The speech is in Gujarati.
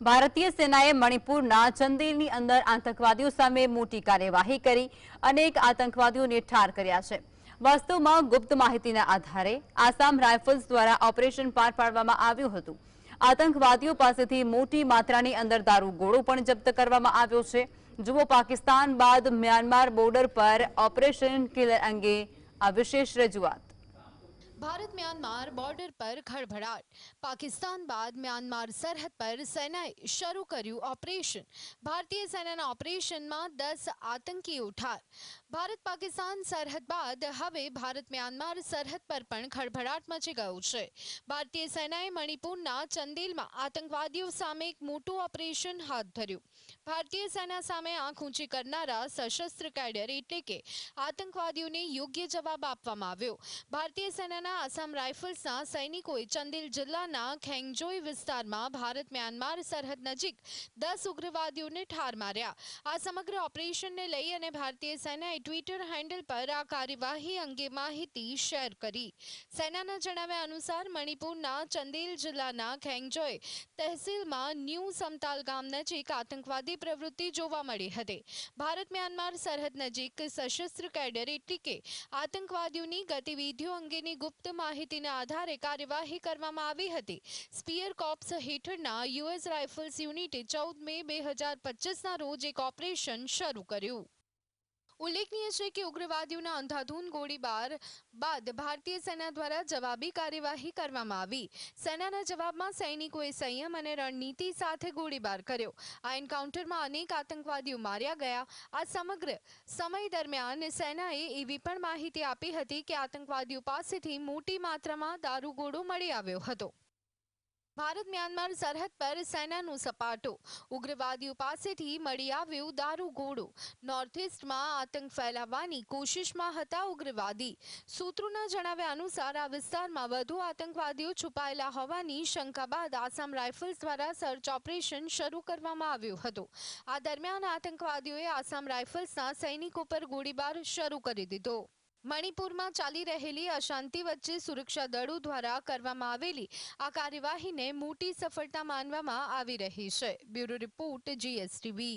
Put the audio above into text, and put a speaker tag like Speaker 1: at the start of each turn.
Speaker 1: ભારતીય સેનાએ મણિપુરના ચંદેલની અંદર આતંકવાદીઓ સામે મોટી કાર્યવાહી કરી અનેક આતંકવાદીઓને ઠાર કર્યા છે। વાસ્તવમાં ગુપ્ત માહિતીના આધારે આસામ રાઇફલ્સ દ્વારા ઓપરેશન પાર પાડવામાં આવ્યું હતું। આતંકવાદીઓ પાસેથી મોટી માત્રાની અંદર દારૂગોળો પણ જપ્ત કરવામાં આવ્યો છે। જુઓ પાકિસ્તાન બાદ મ્યાનમાર બોર્ડર પર ઓપરેશન કિલર અંગે આ વિશેષ રજૂઆત।
Speaker 2: भारत म्यांमार बॉर्डर पर खड़भड़ाट। पाकिस्तान बाद म्यांमार सरहद पर सेनाए शुरू कर्यु ऑपरेशन। भारतीय सेना ऑपरेशन में 10 आतंकीओ ठार। भारत पाकिस्तान सरहद बाद हवे भारत म्यांमार सरहद पर पण खड़भड़ाट मची गयो छे। भारतीय सेनाए मणिपुरना चंदेलमां आतंकवादीओ सामे एक मोटुं ऑपरेशन हाथ धर्युं। भारतीय सेना सामे आंख ऊंची करनारा सशस्त्र कैडर एटले के आतंकवादीओने योग्य जवाब आपवामां आव्यो। भारतीय सेना आसाम राइफल्सना सैनिकोए चंदेल जिल्लाना खेंगजोई विस्तारमां भारत म्यांमार सरहद नजीक 10 उग्रवादीओने ठार मार्या। आ समग्र ऑपरेशनने लई अने भारतीय सेनाए ट्विटर हेन्डल पर आ कार्यवाही अंगे माहिती शेर करी। सेनाना जणाव्या अनुसार मणिपुરના चंदेल जिल्लाના ખેંગજોઈ તહેસીલમાં ન્યૂ સમતાલ ગામ નજીક આતંકવાદી પ્રવૃત્તિ જોવા મળી હતી। ભારત મ્યાનમાર સરહદ નજીક સશસ્ત્ર કેડર એટલે કે આતંકવાદીઓની ગતિવિધિઓ અંગેની ગુપ્ત માહિતીના આધારે કાર્યવાહી કરવામાં આવી હતી। સ્પીયર કોર્પ્સ હેઠળના યુએસ રાઇફલ્સ યુનિટે 14 મે 2025ના રોજ એક ઓપરેશન શરૂ કર્યું। उल्लेखनीय है कि उग्रवादियों अंधाधुंध गोळीबार बाद भारतीय सेना द्वारा जवाबी कार्यवाही करवामां आवी। सेनाना जवाबमां सैनिकोए संयम अने रणनीति साथे गोळीबार कर्यो। आ एनकाउंटर में अनेक आतंकवादीओ मार्या गया। आ समग्र समय दरमियान सेनाए एवी पण माहिती आपी हती कि आतंकवादीओ पासेथी मोटी मात्रामां दारूगोळो मळी आव्यो हतो। भारत म्यांमार सरहद पर सेनानो सपाटो। उग्रवादीओ पासेथी मળી આવ્યો દારૂગોળો। નોર્થ ઈસ્ટમાં આતંક ફેલાવવાની કોશિશમાં હતા ઉગ્રવાદી। સૂત્રોના જણાવ્યા અનુસાર આ વિસ્તારમાં વધુ આતંકવાદીઓ છુપાયેલા હોવાની શંકા બાદ આસામ રાઇફલ્સ દ્વારા સર્ચ ઓપરેશન શરૂ કરવામાં આવ્યું હતું। આ દરમિયાન આતંકવાદીઓએ આસામ રાઇફલ્સના સૈનિકો પર ગોળીબાર શરૂ કરી દીધો। મણિપુરમાં ચાલી રહેલી અશાંતિ વચ્ચે સુરક્ષા દળો દ્વારા કરવામાં આવેલી આ કાર્યવાહીને મોટી સફળતા માનવામાં આવી રહી છે। Bureau report GSTV।